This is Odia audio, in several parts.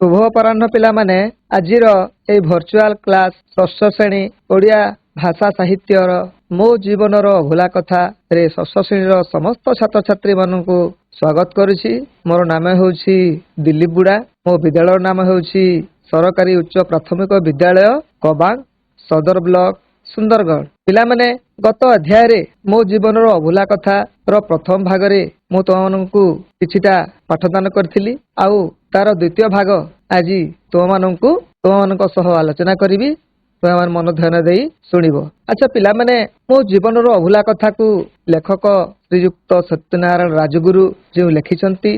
शुभ अपराह्न पिला माने आजिर ए भर्चुआल क्लास षष्ठ श्रेणी ओडिया भाषा साहित्यर मो जीवनर भूला कथा रे षष्ठ श्रेणी समस्त छात्र छात्री मानू स्वागत करुछि। मोर नाम होछि दिलीप बुड़ा। मो विद्यालय नाम होछि सरकारी उच्च प्राथमिक विद्यालय कबांग सदर ब्लॉक सुंदरगढ़। पिला माने गत अध्याय रे मो जीवनर अभूला कथा रो प्रथम भाग रे मु तुमମାନଙ୍କୁ किछिटा पाठदान करथिली आउ तार द्वितीय भाग आज तुमମାନଙ୍କ सह आलोचना करिवि। तुम मन ध्यान देई शुणिबो। अच्छा पिला माने मो जीवनर अभूला कथा को लेखक श्रीयुक्त सत्यनारायण राजगुरु जो लिखिछंती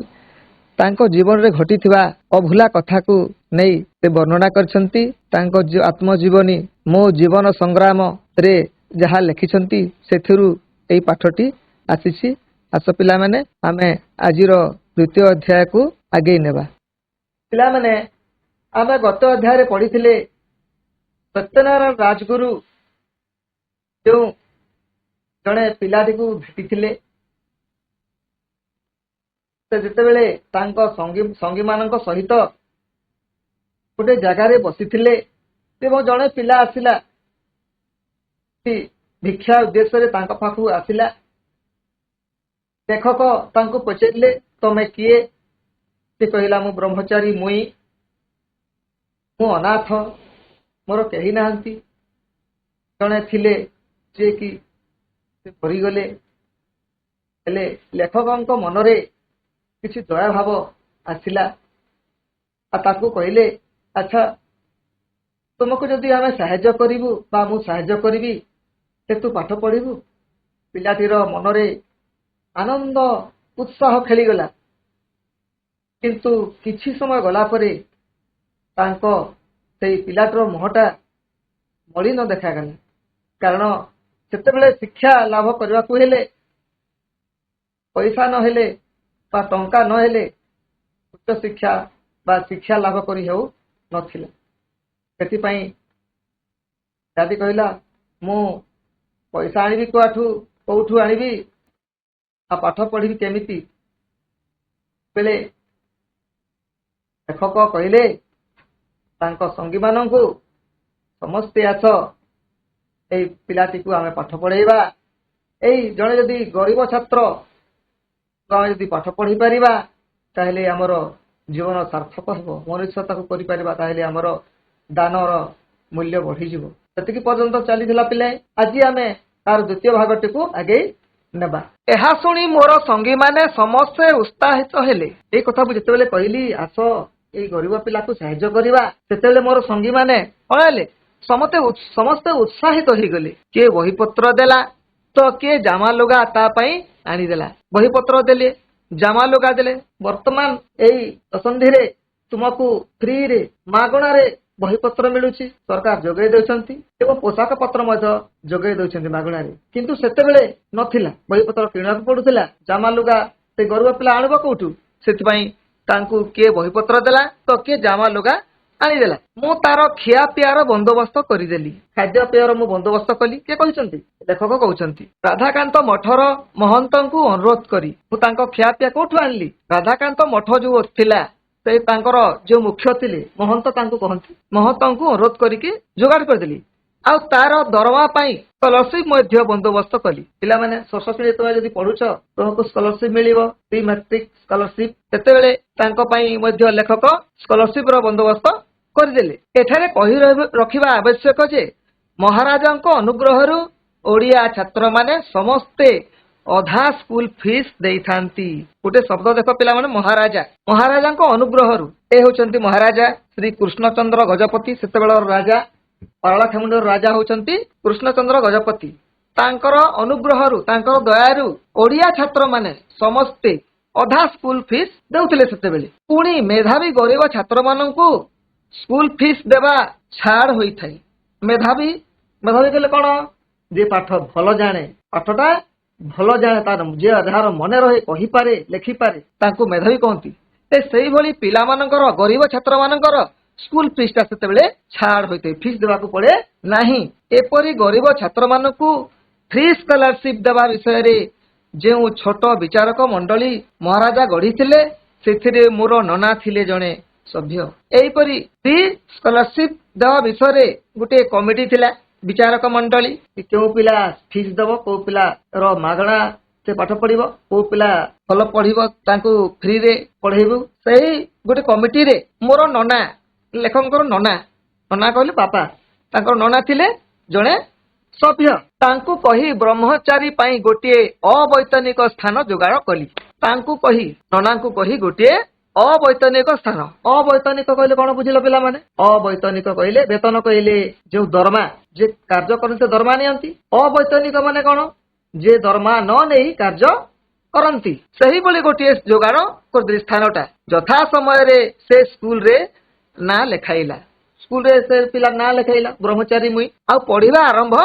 तांको जीवन रे घटिथिबा अभूला कथा को नहीं से वर्णना करछंती। तांको आत्मजीवनी मो जीवन संग्राम रे जहा लिखिछंती सेथिरु एई पाठटी आसीछि। आस पिला माने आमे आजिर द्वितीय अध्याय को आगे नेबा। पिला माने आमे गत अध्याय रे पढ़िथिले सत्यनारायण राजगुरु जो जड़े पिलाटी को भेटिथिले जेतेबेले तांको संगी मानक सहित गोटे जगार बसीथिले एवं जड़े पिला आसिला भिक्षा उद्देश्य तांको पाखु आसिला। लेखक तांको पचारिले तमे किए? से कहला मु ब्रह्मचारी मुई मु अनाथ मोर कही नाहंती। जड़े थिले जे कि मरीगले हेले लेखक मनरे किसी दया भाव आसिला। ताकू कहले अच्छा तुमको जदि आमे साहाय्य करिवु बा मु साहाय्य करिवि से तू पाठ पढ़िबु। पिलाटीर मनरे आनंद उत्साह खेलीगला। किंतु किछि समय गला परे तांको सेई पिलाटर मुहटा मलिन देखागला। कारण सेतेबेले शिक्षा लाभ करबा को हेले पैसा न हेले बा टंका न हेले उच्च शिक्षा बा शिक्षा लाभ करी हेउ नथिला। सेति पई दादी कहला मु पैसा आनिबि कोठू आनिबि आ पाठ पढ़ी केमिति? बेले लेखक कहले तांको संगी माननकु समस्ते आस ए पिलाटी को आमे पाठ पढ़ेबा। एई जणे जदि गरीब छात्र आमे जदि पाठ पढ़ी परिबा ताहेले हमर जीवन सार्थक हेबो। मनुष्यता को करि परिबा ताहेले हमर दानर मूल्य बढ़ी जिवो। सेतिकी पर्यंत चलीथिला पिले। आज आमे तार द्वितीय भागटी को आगे नेबा। एहा सुनी मोर संगी माने समस्ते उत्साहित हेले। ए कथा बु जेतेबेले कहली आस ए गरीब पिला को साहाय्य करिबा सेतेबेले मोर संगी माने कहले समस्ते उत्साहित हो गले। किए बही पत्र देला तो किए जामा लुगा ता पई आनी देला। बही पत्र देले जामा लुगा देले। वर्तमान एई दशंधि रे तुमको फ्री रे मागणा रे बही पत्र मिलुची सरकार जोगै देउछंती एवं पोशाक पत्र मध्य जोगै देउछंती मागणा रे। किंतु सेतेबेले नथिला बही पत्र किणा पडुथिला। जामा लुगा से गरीब पिला आनबो कोठू? सेति पई तांकू किए बही पत्र देला तो किए जामा लुगा आनी देला। मु तार खिया पियार बंदोबस्त करिदेली। खाद्य पेयर मु बंदोबस्त कली। के कहिसंती? लेखक कहउछंती राधाकांत मठर महंतंकु अनुरोध करी मु तांको खिया पिया कोठू आनली? राधाकांत मठ जो थिला से तांकर जो मुख्य थिले महंत तांको कहंती महंतंकु अनुरोध करिके जोगाड़ करदेली। आ तार दरमा पाई स्कॉलरशिप मध्य बंदोबस्त कली। पिला माने षष्ठ श्रेणी तुम जदि पढुछ तुमको स्कॉलरशिप मिलिबो प्री मैट्रिक स्कॉलरशिप। सेतेबेले तांको पाई मध्य लेखक स्कॉलरशिप रो बंदोबस्त करदेले। एठारे कहि रखिबा आवश्यक जे महाराजांको अनुग्रहरु ओडिया छात्र माने समस्ते अधा स्कूल फीस देई थांती। गोटे शब्द देख पिला माने महाराजा महाराजांको अनुग्रहरु ए होचंती महाराजा श्री कृष्णचंद्र गजपति। सेतेबेलर राजा पारलाखेमुंडर राजा होचंती कृष्णचंद्र गजपति। तांकर अनुग्रहरु तांकर दयारु ओडिया छात्र माने समस्ते अधा स्कूल फीस देउथिले। सेतेबेले पुणी मेधावी गरीब छात्र माननकु स्कूल फीस देवा छाड़ होई थाई। मेधावी कहले कोन? जे पाठ भल जाने पाठटा भल जाने तार जे आधार मने रहे कहि पारे लेखि पारे तांकु मेधावी कहंती। ए सेही भली पिला मानकर गरीब छात्र मानकर स्कूल फीस ता सेतेबेले छाड़ होइते फीस देबाकू पड़े नाही। एपरी गरीब छात्र मानकु फ्री स्कॉलरशिप देवा विषय रे जो छोट विचारक मंडली महाराजा गढ़ी थिले सेथिरे मोर नना थिले जणे ସଭ୍ୟ। ଏହିପରି ଫ୍ରି ସ୍କଲାରସିପ ଦେବା ବିଷୟରେ ଗୋଟିଏ କମିଟି ଥିଲା, ବିଚାରକ ମଣ୍ଡଳୀ। କେଉଁ ପିଲା ଫିସ୍ ଦବ, କୋଉ ପିଲାର ମାଗଣା ସେ ପାଠ ପଢିବ, କୋଉ ପିଲା ଭଲ ପଢିବ ତାଙ୍କୁ ଫ୍ରିରେ ପଢେଇବୁ। ସେଇ ଗୋଟେ କମିଟିରେ ମୋର ନନା, ଲେଖକଙ୍କର ନନା, ନନା କହିଲେ ବାପା, ତାଙ୍କର ନନା ଥିଲେ ଜଣେ ସଭ୍ୟ। ତାଙ୍କୁ କହି ବ୍ରହ୍ମଚାରୀ ପାଇଁ ଗୋଟିଏ ଅବୈତନିକ ସ୍ଥାନ ଯୋଗାଡ଼ କଲି। ତାଙ୍କୁ କହି, ନନାଙ୍କୁ କହି ଗୋଟିଏ ଅବୈତନିକ ସ୍ଥାନ। ଅବୈତନିକ କହିଲେ କଣ ବୁଝିଲ ପିଲାମାନେ? ଅବୈତନିକ କହିଲେ, ବେତନ କହିଲେ ଯୋଉ ଦରମା, ଯେ କାର୍ଯ୍ୟ କରନ୍ତି ଦରମା ନିଅନ୍ତି। ଅବୈତନିକ ମାନେ କଣ? ଯେ ଦରମା ନ ନେଇ କାର୍ଯ୍ୟ କରନ୍ତି। ସେହିଭଳି ଗୋଟିଏ ଯୋଗାଡ଼ କରିଦେଲି ସ୍ଥାନଟା। ଯଥା ସମୟରେ ସେ ସ୍କୁଲରେ ନାଁ ଲେଖାଇଲା। ସ୍କୁଲରେ ସେ ପିଲା ନାଁ ଲେଖାଇଲା, ବ୍ରହ୍ମଚାରୀ ମୁଇଁ, ଆଉ ପଢିବା ଆରମ୍ଭ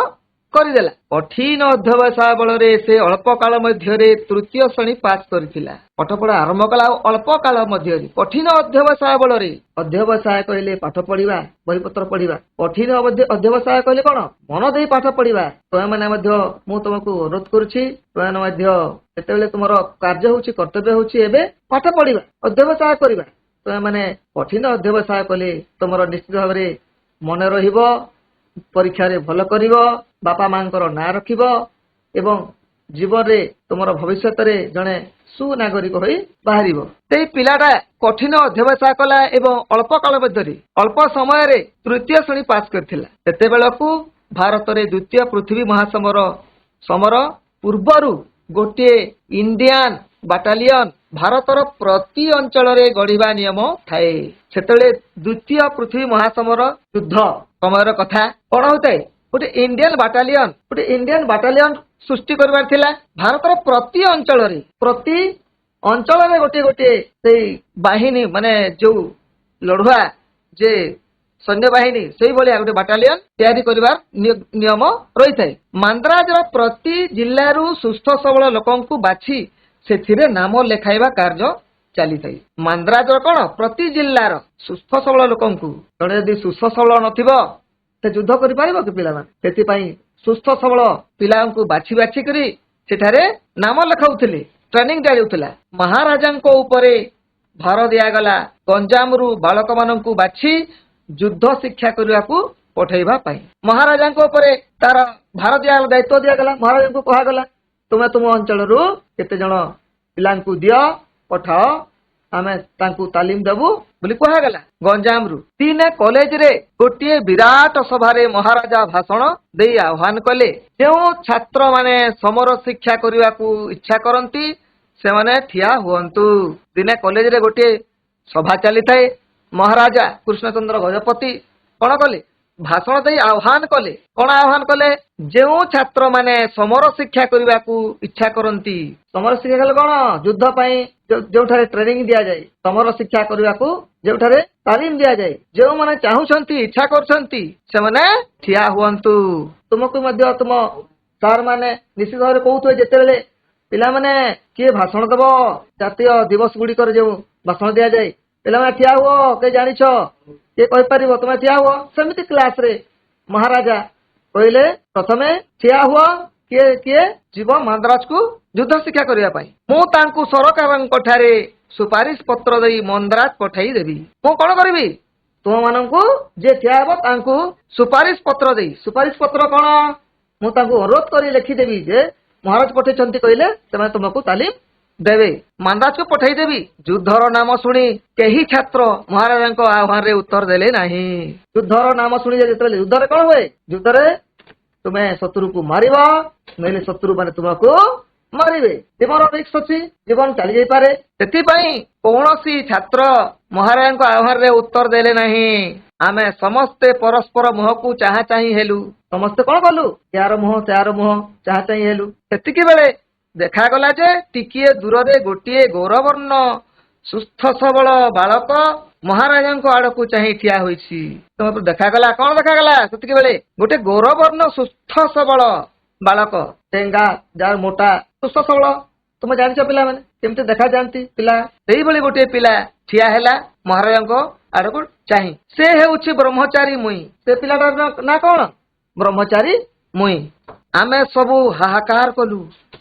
କରିଦେଲା। କଠିନ ଅଧ୍ୟବସାୟ ବଳରେ ସେ ଅଳ୍ପ କାଳ ମଧ୍ୟରେ ତୃତୀୟ ଶ୍ରେଣୀ ପାସ୍ କରିଥିଲା। ପାଠପଢା ଆରମ୍ଭ କଲା ଆଉ ଅଳ୍ପ କାଳ ମଧ୍ୟରେ, କଠିନ ଅଧ୍ୟବସାୟ ବଳରେ। ଅଧ୍ୟବସାୟ କହିଲେ ପାଠ ପଢିବା, ବହିପତ୍ର ପଢିବା। କଠିନ ଅଧ୍ୟବସାୟ କହିଲେ କଣ? ମନ ଦେଇ ପାଠ ପଢିବା। ତମେମାନେ ମଧ୍ୟ, ମୁଁ ତମକୁ ଅନୁରୋଧ କରୁଛି, ତମେମାନେ ମଧ୍ୟ ଯେତେବେଳେ ତୁମର କାର୍ଯ୍ୟ ହଉଛି, କର୍ତ୍ତବ୍ୟ ହଉଛି ଏବେ ପାଠ ପଢିବା, ଅଧ୍ୟବସାୟ କରିବା। ତମେମାନେ କଠିନ ଅଧ୍ୟବସାୟ କଲେ ତମର ନିଶ୍ଚିତ ଭାବରେ ମନେ ରହିବ, ପରୀକ୍ଷାରେ ଭଲ କରିବ, ବାପା ମାଙ୍କର ନାଁ ରଖିବ ଏବଂ ଜୀବନରେ ତୁମର ଭବିଷ୍ୟତରେ ଜଣେ ସୁନାଗରିକ ହୋଇ ବାହାରିବ। ସେଇ ପିଲାଟା କଠିନ ଅଧ୍ୟବସାୟ କଲା ଏବଂ ଅଳ୍ପ କାଳ ମଧ୍ୟରେ, ଅଳ୍ପ ସମୟରେ ତୃତୀୟ ଶ୍ରେଣୀ ପାସ୍ କରିଥିଲା। ସେତେବେଳକୁ ଭାରତରେ ଦ୍ୱିତୀୟ ପୃଥିବୀ ସମର ପୂର୍ବରୁ ଗୋଟିଏ ଇଣ୍ଡିଆନ ବାଟାଲିୟନ ଭାରତର ପ୍ରତି ଅଞ୍ଚଳରେ ଗଢିବା ନିୟମ ଥାଏ। ସେତେବେଳେ ଦ୍ୱିତୀୟ ପୃଥିବୀ ମହାସମର ଯୁଦ୍ଧ ସମୟର କଥା କଣ ହଉଥାଏ? ଗୋଟେ ଇଣ୍ଡିଆନ ବାଟାଲିୟନ ସୃଷ୍ଟି କରିବାର ଥିଲା। ଭାରତର ପ୍ରତି ଅଞ୍ଚଳରେ ଗୋଟିଏ ଗୋଟିଏ ସେଇ ବାହିନୀ, ମାନେ ଯୋଉ ଲଢୁଆ ଯେ ସୈନ୍ୟବାହିନୀ, ସେଇଭଳିଆ ଗୋଟେ ବାଟାଲିୟନ ତିଆରି କରିବାର ନିୟମ ରହିଥାଏ। ମାନ୍ଦ୍ରାଜର ପ୍ରତି ଜିଲ୍ଲାରୁ ସୁସ୍ଥ ସବଳ ଲୋକଙ୍କୁ ବାଛି ସେଥିରେ ନାମ ଲେଖାଇବା କାର୍ଯ୍ୟ ଚାଲିଥାଏ। ମାନ୍ଦ୍ରାଜର କଣ? ପ୍ରତି ଜିଲ୍ଲାର ସୁସ୍ଥ ସବଳ ଲୋକଙ୍କୁ। ଜଣେ ଯଦି ସୁସ୍ଥ ସବଳ ନଥିବ ସେ ଯୁଦ୍ଧ କରିପାରିବ କି ପିଲାମାନେ? ସେଥିପାଇଁ ସୁସ୍ଥ ସବଳ ପିଲାଙ୍କୁ ବାଛି କରି ସେଠାରେ ନାମ ଲେଖାଉଥିଲେ, ଟ୍ରେନିଂ ଦିଆଯାଉଥିଲା। ମହାରାଜାଙ୍କ ଉପରେ ଭାର ଦିଆଗଲା ଗଞ୍ଜାମରୁ ବାଳକମାନଙ୍କୁ ବାଛି ଯୁଦ୍ଧ ଶିକ୍ଷା କରିବାକୁ ପଠେଇବା ପାଇଁ। ମହାରାଜାଙ୍କ ଉପରେ ତାର ଭାର ଦିଆଗଲା, ଦାୟିତ୍ୱ ଦିଆଗଲା। ମହାରାଜାଙ୍କୁ କୁହାଗଲା, ତୁମେ ତୁମ ଅଞ୍ଚଳରୁ କେତେ ଜଣ ପିଲାଙ୍କୁ ଦିଅ, ପଠାଅ, ଆମେ ତାଙ୍କୁ ତାଲିମ ଦେବୁ ବୋଲି କୁହାଗଲା। ଗଞ୍ଜାମରୁ ଦିନେ କଲେଜରେ ଗୋଟିଏ ବିରାଟ ସଭାରେ ମହାରାଜା ଭାଷଣ ଦେଇ ଆହ୍ୱାନ କଲେ, ଯେଉଁ ଛାତ୍ରମାନେ ସମର ଶିକ୍ଷା କରିବାକୁ ଇଚ୍ଛା କରନ୍ତି ସେମାନେ ଠିଆ ହୁଅନ୍ତୁ। ଦିନେ କଲେଜରେ ଗୋଟିଏ ସଭା ଚାଲିଥାଏ। ମହାରାଜା କୃଷ୍ଣଚନ୍ଦ୍ର ଗଜପତି କଣ କଲେ? ଭାଷଣ ଦେଇ ଆହ୍ୱାନ କଲେ। କଣ ଆହ୍ୱାନ କଲେ? ଯେଉଁ ଛାତ୍ରମାନେ ସମର ଶିକ୍ଷା କରିବାକୁ ଇଚ୍ଛା କରନ୍ତି, ସମର ଶିକ୍ଷା କଲେ କଣ? ଯୁଦ୍ଧ ପାଇଁ ଯୋଉଠାରେ ଟ୍ରେନିଂ ଦିଆଯାଏ, ସମର ଶିକ୍ଷା କରିବାକୁ ଯେଉଁଠାରେ ତାଲିମ ଦିଆଯାଏ, ଯେଉଁମାନେ ଚାହୁଁଛନ୍ତି, ଇଚ୍ଛା କରୁଛନ୍ତି, ସେମାନେ ଠିଆ ହୁଅନ୍ତୁ। ତୁମକୁ ମଧ୍ୟ ତୁମ ସାର୍ ମାନେ ନିଶ୍ଚିତ ଭାବରେ କହୁଥିବେ, ଯେତେବେଳେ ପିଲାମାନେ କିଏ ଭାଷଣ ଦେବ, ଜାତୀୟ ଦିବସ ଗୁଡ଼ିକରେ ଯେଉଁ ଭାଷଣ ଦିଆଯାଏ, ପିଲାମାନେ ଠିଆ ହୁଅ, କିଏ ଜାଣିଛ, କିଏ କହିପାରିବ, ତମେ ଠିଆ ହୁଅ। ସେମିତି କ୍ଲାସରେ ମହାରାଜା କହିଲେ, ପ୍ରଥମେ ଠିଆ ହୁଅ, କିଏ କିଏ ଯିବ ମାନ୍ଦ୍ରାଜକୁ ଯୁଦ୍ଧ ଶିକ୍ଷା କରିବା ପାଇଁ। ମୁଁ ତାଙ୍କୁ ସରକାରଙ୍କ ଠାରେ ସୁପାରିଶ ପତ୍ର ଦେଇ ମାନ୍ଦ୍ରାଜ ପଠାଇ ଦେବି। ମୁଁ କଣ କରିବି? ତୁମମାନଙ୍କୁ ଯିଏ ଠିଆ ହେବ ତାଙ୍କୁ ସୁପାରିଶ ପତ୍ର ଦେଇ, ସୁପାରିଶ ପତ୍ର କଣ? ମୁଁ ତାଙ୍କୁ ଅନୁରୋଧ କରି ଲେଖିଦେବି ଯେ ମହାରାଜ ପଠେଇଛନ୍ତି କହିଲେ ସେମାନେ ତୁମକୁ ତାଲିମ ଦେବେ। ମାନ୍ଦ୍ରାଜକୁ ପଠାଇଦେବି। ଯୁଦ୍ଧର ନାମ ଶୁଣି କେହି ଛାତ୍ର ମହାରାଜାଙ୍କ ଆହ୍ୱାନରେ ଉତ୍ତର ଦେଲେ ନାହିଁ। ଯୁଦ୍ଧର ନାମ ଶୁଣି ଯେତେବେଳେ, ଯୁଦ୍ଧରେ କଣ ହୁଏ? ଯୁଦ୍ଧରେ ତୁମେ ଶତ୍ରୁକୁ ମାରିବ, ନହେଲେ ଶତ୍ରୁ ମାନେ ତୁମକୁ ମାରିବେ। ଜୀବନ ରିସ୍କ ଅଛି, ଜୀବନ ଚାଲି ଯାଇପାରେ। ସେଥିପାଇଁ କୌଣସି ଛାତ୍ର ମହାରାଜାଙ୍କ ଆହ୍ୱାନରେ ଉତ୍ତର ଦେଲେ ନାହିଁ। ଆମେ ସମସ୍ତେ ପରସ୍ପର ମୁହଁକୁ ଚାହାଁ ଚାହିଁ ହେଲୁ। ସମସ୍ତେ କଣ କଲୁ? ୟାର ମୁହଁ ତାର ମୁହଁ ଚାହାଁ ଚାହିଁ ହେଲୁ। ସେତିକି ବେଳେ ଦେଖାଗଲା ଯେ ଟିକିଏ ଦୂରରେ ଗୋଟିଏ ଗୌରବର୍ଣ୍ଣ ସୁସ୍ଥ ସବଳ ବାଳକ ମହାରାଜାଙ୍କ ଆଡକୁ ଚାହିଁ ଠିଆ ହୋଇଛି। ତମକୁ ଦେଖାଗଲା, କଣ ଦେଖାଗଲା? ସେତିକି ବେଳେ ଗୋଟେ ଗୌରବର୍ଣ୍ଣ ସୁସ୍ଥ ସବଳ ବାଳକ, ଟେଙ୍ଗା, ଯାହାର ମୋଟା, ସୁସ୍ଥ ସବଳ। ତୁମେ ଜାଣିଛ ପିଲାମାନେ କେମିତି ଦେଖାଯାଆନ୍ତି ପିଲା? ସେଇଭଳି ଗୋଟିଏ ପିଲା ଠିଆ ହେଲା ମହାରାଜାଙ୍କ ଆଡକୁ ଚାହିଁ। ସେ ହେଉଛି ବ୍ରହ୍ମଚାରୀ ମୁଇଁ। ସେ ପିଲାଟାର ନା କଣ? ବ୍ରହ୍ମଚାରୀ ମୁଇଁ। ଆମେ ସବୁ ହାହାକାର କଲୁ।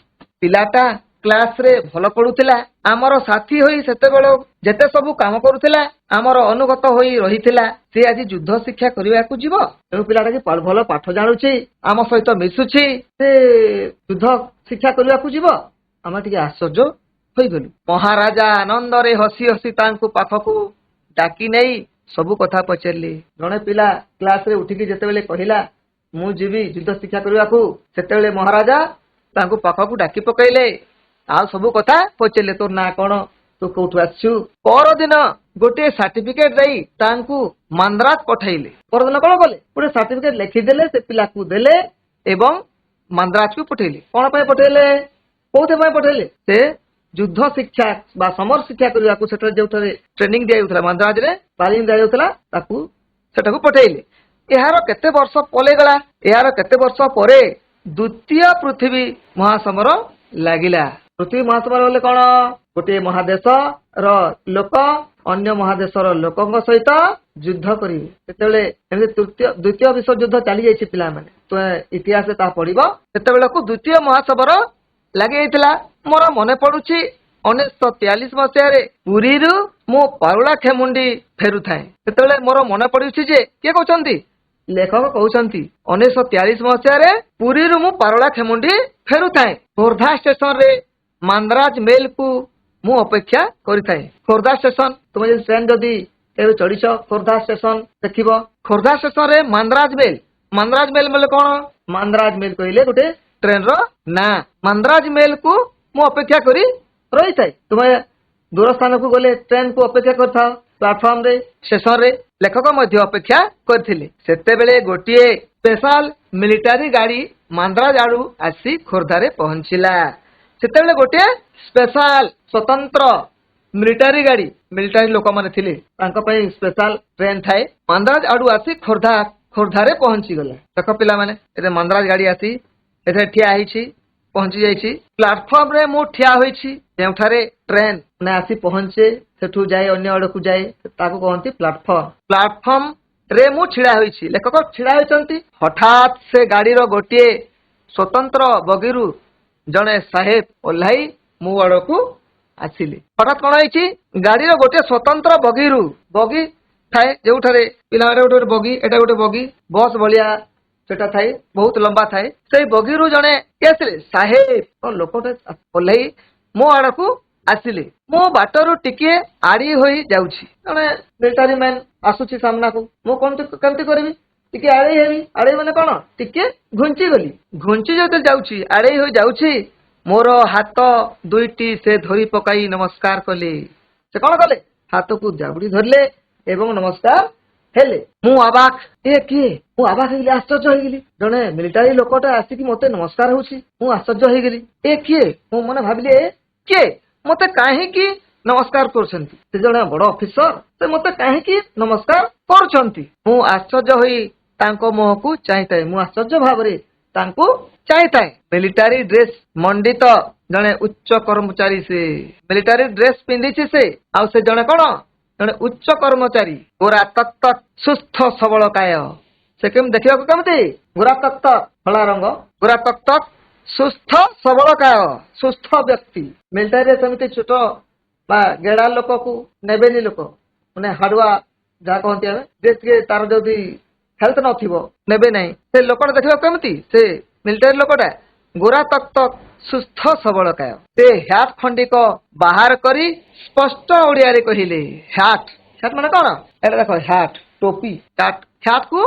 ପିଲାଟା କ୍ଲାସ ରେ ଭଲ ପଢୁଥିଲା, ଆମର ସାଥୀ ହୋଇ ସେତେବେଳେ ଯେତେ ସବୁ କାମ କରୁଥିଲା, ଆମର ଅନୁଗତ ହୋଇ ରହିଥିଲା, ସେ ଆଜି ଯୁଦ୍ଧ ଶିକ୍ଷା କରିବାକୁ ଯିବ? ତେଣୁ ପିଲାଟା କି ଭଲ ପାଠ ଜାଣୁଛି, ଆମ ସହିତ ମିଶୁଛି, ସେ ଯୁଦ୍ଧ ଶିକ୍ଷା କରିବାକୁ ଯିବ? ଆମେ ଟିକେ ଆଶ୍ଚର୍ଯ୍ୟ ହୋଇଗଲୁ। ମହାରାଜା ଆନନ୍ଦରେ ହସି ହସି ତାଙ୍କୁ ପାଖକୁ ଡାକି ନେଇ ସବୁ କଥା ପଚାରିଲେ। ଜଣେ ପିଲା କ୍ଲାସରେ ଉଠିକି ଯେତେବେଳେ କହିଲା ମୁଁ ଯିବି ଯୁଦ୍ଧ ଶିକ୍ଷା କରିବାକୁ, ସେତେବେଳେ ମହାରାଜା ତାଙ୍କୁ ପାଖକୁ ଡାକି ପକେଇଲେ, ଆଉ ସବୁ କଥା ପଚାରିଲେ। ତୋର ନାଁ କଣ, ତୁ କୋଉଠୁ ଆସିଛୁ? ପରଦିନ ଗୋଟିଏ ସାର୍ଟିଫିକେଟ ଦେଇ ତାଙ୍କୁ ମାନ୍ଦ୍ରାଜ ପଠାଇଲେ। ପରଦିନ କଣ କଲେ? ଗୋଟେ ସାର୍ଟିଫିକେଟ ଲେଖିଦେଲେ, ସେ ପିଲାକୁ ଦେଲେ ଏବଂ ମାନ୍ଦ୍ରାଜକୁ ପଠେଇଲେ। କଣ ପାଇଁ ପଠେଇଲେ, କୋଉଥିପାଇଁ ପଠେଇଲେ? ସେ ଯୁଦ୍ଧ ଶିକ୍ଷା ବା ସମର ଶିକ୍ଷା କରିବାକୁ ସେଠାରେ ଯୋଉଠାରେ ଟ୍ରେନିଂ ଦିଆଯାଉଥିଲା, ମାନ୍ଦ୍ରାଜରେ ତାଲିମ ଦିଆଯାଉଥିଲା, ତାକୁ ସେଠାକୁ ପଠେଇଲେ। ଏହାର କେତେ ବର୍ଷ ପଳେଇଗଲା। ଏହାର କେତେ ବର୍ଷ ପରେ ଦ୍ୱିତୀୟ ପୃଥିବୀ ମହାସମର ଲାଗିଲା। ପୃଥିବୀ ମହାସମର ହେଲେ କଣ? ଗୋଟିଏ ମହାଦେଶର ଲୋକ ଅନ୍ୟ ମହାଦେଶର ଲୋକଙ୍କ ସହିତ ଯୁଦ୍ଧ କରିବେ। ସେତେବେଳେ ଏମିତି ଦ୍ୱିତୀୟ ବିଶ୍ୱଯୁଦ୍ଧ ଚାଲିଯାଇଛି। ପିଲାମାନେ ତୁମେ ଇତିହାସ ତାହା ପଢିବ। ସେତେବେଳକୁ ଦ୍ୱିତୀୟ ମହାସମର ଲାଗିଯାଇଥିଲା। ମୋର ମନେ ପଡୁଛି 1943 ମସିହାରେ ପୁରୀରୁ ମୁଁ ପାରୁଳାଖେମୁଣ୍ଡି ଫେରୁଥାଏ। ସେତେବେଳେ ମୋର ମନେ ପଡୁଛି ଯେ, କିଏ କହୁଛନ୍ତି? ଲେଖକ କହୁଛନ୍ତି 1943 ମସିହାରେ ପୁରୀରୁ ମୁଁ ପାରୁଳାଖେମୁଣ୍ଡି ଫେରୁଥାଏ। ଖୋର୍ଦ୍ଧା ଷ୍ଟେସନରେ ମାନ୍ଦ୍ରାଜ ମେଲକୁ ମୁଁ ଅପେକ୍ଷା କରିଥାଏ। ଖୋର୍ଦ୍ଧା ଷ୍ଟେସନ, ତୁମେ ଯଦି ଟ୍ରେନ ଯଦି କେବେ ଚଢିଛ, ଖୋର୍ଦ୍ଧା ଷ୍ଟେସନ ଦେଖିବ। ଖୋର୍ଦ୍ଧା ଷ୍ଟେସନରେ ମାନ୍ଦ୍ରାଜ ମେଲ। ମାନ୍ଦ୍ରାଜ ମେଲ ବୋଲେ କଣ? ମାନ୍ଦ୍ରାଜ ମେଲ କହିଲେ ଗୋଟେ ଟ୍ରେନର ନାଁ। ମାନ୍ଦ୍ରାଜ ମେଲକୁ ମୁଁ ଅପେକ୍ଷା କରି ରହିଥାଏ। ତୁମେ ଦୂର ସ୍ଥାନକୁ ଗଲେ ଟ୍ରେନକୁ ଅପେକ୍ଷା କରିଥାଅ ପ୍ଲାଟଫର୍ମରେ, ଷ୍ଟେସନରେ। ଲେଖକ ମଧ୍ୟ ଅପେକ୍ଷା କରିଥିଲେ। ସେତେବେଳେ ଗୋଟିଏ ସ୍ପେଶାଲ ମିଲିଟାରୀ ଗାଡି ମାନ୍ଦ୍ରାଜ ଆଡୁ ଆସି ଖୋର୍ଦ୍ଧାରେ ପହଞ୍ଚିଲା। ସେତେବେଳେ ଗୋଟିଏ ସ୍ପେଶାଲ ସ୍ୱତନ୍ତ୍ର ମିଲିଟାରୀ ଗାଡି, ମିଲିଟାରୀ ଲୋକମାନେ ଥିଲେ, ତାଙ୍କ ପାଇଁ ସ୍ପେଶାଲ ଟ୍ରେନ ଥାଏ। ମାନ୍ଦ୍ରାଜ ଆଡୁ ଆସି ଖୋର୍ଦ୍ଧାରେ ପହଞ୍ଚିଗଲା। ଦେଖ ପିଲାମାନେ, ଏଠି ମାନ୍ଦ୍ରାଜ ଗାଡି ଆସି ଏଠାରେ ଠିଆ ହେଇଛି, ପହଞ୍ଚି ଯାଇଛି। ପ୍ଲାଟଫର୍ମରେ ମୁଁ ଠିଆ ହୋଇଛି, ଯେଉଁଠାରେ ଟ୍ରେନ ଆସି ପହଞ୍ଚେ, ସେଠୁ ଯାଏ ଅନ୍ୟ ଆଡକୁ ଯାଏ, ତାକୁ କହନ୍ତି ପ୍ଲାଟଫର୍ମ। ପ୍ଲାଟଫର୍ମରେ ମୁଁ ଛିଡା ହୋଇଛି, ଲେଖକ ଛିଡା ହୋଇଛନ୍ତି। ହଠାତ୍ ସେ ଗାଡିର ଗୋଟିଏ ସ୍ୱତନ୍ତ୍ର ବଗିରୁ ଜଣେ ସାହେବ ଓହ୍ଲାଇ ମୋ ଆଡକୁ ଆସିଲେ। ହଠାତ୍ କଣ ହେଇଛି? ଗାଡିର ଗୋଟିଏ ସ୍ୱତନ୍ତ୍ର ବଗି ଥାଏ, ଯୋଉଠାରେ ପିଲାମାନେ ଗୋଟେ ବଗି, ଏଟା ଗୋଟେ ବଗି, ବସ୍ ଭଳିଆ ସେଟା ଥାଏ, ବହୁତ ଲମ୍ବା ଥାଏ। ସେଇ ବଗିରୁ ଜଣେ କିଏ ଆସିଲେ? ସାହେବ ଲୋକଟେ ଓହ୍ଲାଇ ମୋ ଆଡକୁ ଆସିଲେ। ମୁଁ ବାଟରୁ ଟିକିଏ ଆଡି ହୋଇ ଯାଉଛି। ଜଣେ ମିଲିଟାରୀ ମ୍ୟାନ ଆସୁଛି ସାମ୍ନାକୁ, ମୁଁ କେମିତି କରିବି? ଟିକେ ଆଡେଇ ହେବି। ଆଡେଇ ମାନେ କଣ? ଟିକେ ଘୁଞ୍ଚି ଗଲି। ଘୁଞ୍ଚି ଯେତେ ଯାଉଛି, ଆଡେଇ ହୋଇ ଯାଉଛି, ମୋର ହାତ ଦୁଇଟି ସେ ଧରି ପକାଇ ନମସ୍କାର କଲେ। ସେ କଣ କଲେ? ହାତକୁ ଜାବୁଡି ଧରିଲେ ଏବଂ ନମସ୍କାର ହେଲେ। ମୁଁ ଅବାକ, ଏ କିଏ? ମୁଁ ଅବାକ ହେଇଗଲି, ଆଶ୍ଚର୍ଯ୍ୟ ହେଇଗଲି। ଜଣେ ମିଲିଟାରୀ ଲୋକଟା ଆସିକି ମତେ ନମସ୍କାର ହଉଛି, ମୁଁ ଆଶ୍ଚର୍ଯ୍ୟ ହେଇଗଲି। ଏ କିଏ? ମୁଁ ମନେ ଭାବିଲି, ଏ କିଏ ମତେ କାହିଁକି ନମସ୍କାର କରୁଛନ୍ତି? ସେ ଜଣେ ବଡ ଅଫିସର, ସେ ମତେ କାହିଁକି ନମସ୍କାର କରୁଛନ୍ତି? ମୁଁ ଆଶ୍ଚର୍ଯ୍ୟ ହୋଇ ତାଙ୍କ ମୁହଁକୁ ଚାହିଁଥାଏ। ମୁଁ ଆଶ୍ଚର୍ଯ୍ୟ ଭାବରେ ତାଙ୍କୁ ଚାହିଁଥାଏ। ମିଲିଟାରୀ ଡ୍ରେସ ମଣ୍ଡିତ ଜଣେ ଉଚ୍ଚ କର୍ମଚାରୀ, ସେ ମିଲିଟାରୀ ଡ୍ରେସ ପିନ୍ଧିଛି ସେ। ଆଉ ସେ ଜଣେ କଣ? ଜଣେ ଉଚ୍ଚ କର୍ମଚାରୀ, ଗୋରା ତକ୍ ତକ୍, ସୁସ୍ଥ ସବଳ କାୟ। ସେ ଦେଖିବାକୁ କେମିତି? ଗୋରା ତକ୍ ତକ୍, ଧଳା ରଙ୍ଗ, ଗୋରା ତକ୍ ତକ୍, ସୁସ୍ଥ ସବଳ କାୟ, ସୁସ୍ଥ ବ୍ୟକ୍ତି। ମିଲିଟାରୀରେ ସେମିତି ଛୋଟ ବା ଗେଡା ଲୋକକୁ ନେବେନି, ଲୋକ ମାନେ ହାଡୁଆ ଯାହା କହନ୍ତି ଆମେ, ଯେ ତାର ଯଦି ହେଲ୍ଥ ନଥିବ ନେବେ ନାହିଁ। ସେ ଲୋକଟା ଦେଖିବାକୁ କେମିତି? ସେ ମିଲିଟାରୀ ଲୋକଟା ଗୋରା ତକ୍ ତକ୍, ସୁସ୍ଥ ସବଳ କାୟ। ସେ ହ୍ୟାଟ୍ ଖଣ୍ଡିକ ବାହାର କରି ସ୍ପଷ୍ଟ ଓଡିଆରେ କହିଲେ, ହ୍ୟାଟ୍। ହ୍ୟାଟ୍ ମାନେ କଣ? ଏଟା ଦେଖ, ହ୍ୟାଟ୍ ଟୋପି। ହ୍ୟାଟ୍କୁ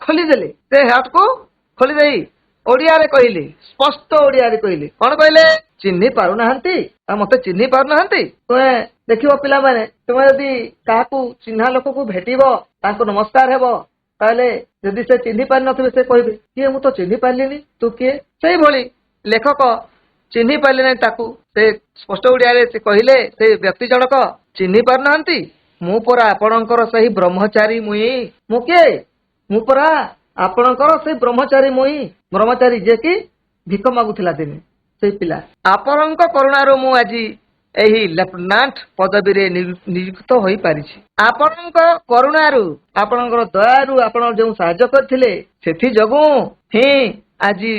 ଖୋଲିଦେଲେ। ସେ ହ୍ୟାଟ୍କୁ ଖୋଲି ଦେଇ ଓଡିଆରେ କହିଲେ, ସ୍ପଷ୍ଟ ଓଡିଆରେ କହିଲେ। କଣ କହିଲେ? ଚିହ୍ନି ପାରୁନାହାନ୍ତି? ଆଉ ମତେ ଚିହ୍ନି ପାରୁନାହାନ୍ତି? ତୁମେ ଦେଖିବ ପିଲାମାନେ, ତୁମେ ଯଦି କାହାକୁ ଚିହ୍ନା ଲୋକକୁ ଭେଟିବ, ତାଙ୍କୁ ନମସ୍କାର ହେବ, ତାହେଲେ ଯଦି ସେ ଚିହ୍ନି ପାରିନଥିବେ, ସେ କହିବେ, କିଏ? ମୁଁ ତ ଚିହ୍ନି ପାରିଲିନି, ତୁ କିଏ? ସେଇଭଳି ଲେଖକ ଚିହ୍ନି ପାରିଲେ ନାହିଁ ତାକୁ। ସେ ସ୍ପଷ୍ଟ ଓଡିଆରେ ସେ କହିଲେ, ସେ ବ୍ୟକ୍ତି ଜଣକ ଚିହ୍ନି ପାରୁନାହାନ୍ତି? ମୁଁ ପରା ଆପଣଙ୍କର ସେହି ବ୍ରହ୍ମଚାରୀ ମୁଇଁ। ମୁଁ କିଏ? ମୁଁ ପରା ଆପଣଙ୍କର ସେଇ ବ୍ରହ୍ମଚାରୀ ମୁଇଁ। ବ୍ରହ୍ମଚାରୀ ଯେ କି ଭିକ ମାଗୁଥିଲା ଦିନେ, ସେଇ ପିଲା। ଆପଣଙ୍କ କରୁଣାରୁ ମୁଁ ଆଜି ଏହି ଲେଫ୍ଟନାଣ୍ଟ ପଦବୀରେ ନିଯୁକ୍ତ ହୋଇପାରିଛି। ଆପଣଙ୍କ କରୁଣାରୁ, ଆପଣଙ୍କର ଦୟାରୁ, ଆପଣ ଯେଉଁ ସାହାଯ୍ୟ କରିଥିଲେ, ସେଥି ଯୋଗୁଁ ହିଁ ଆଜି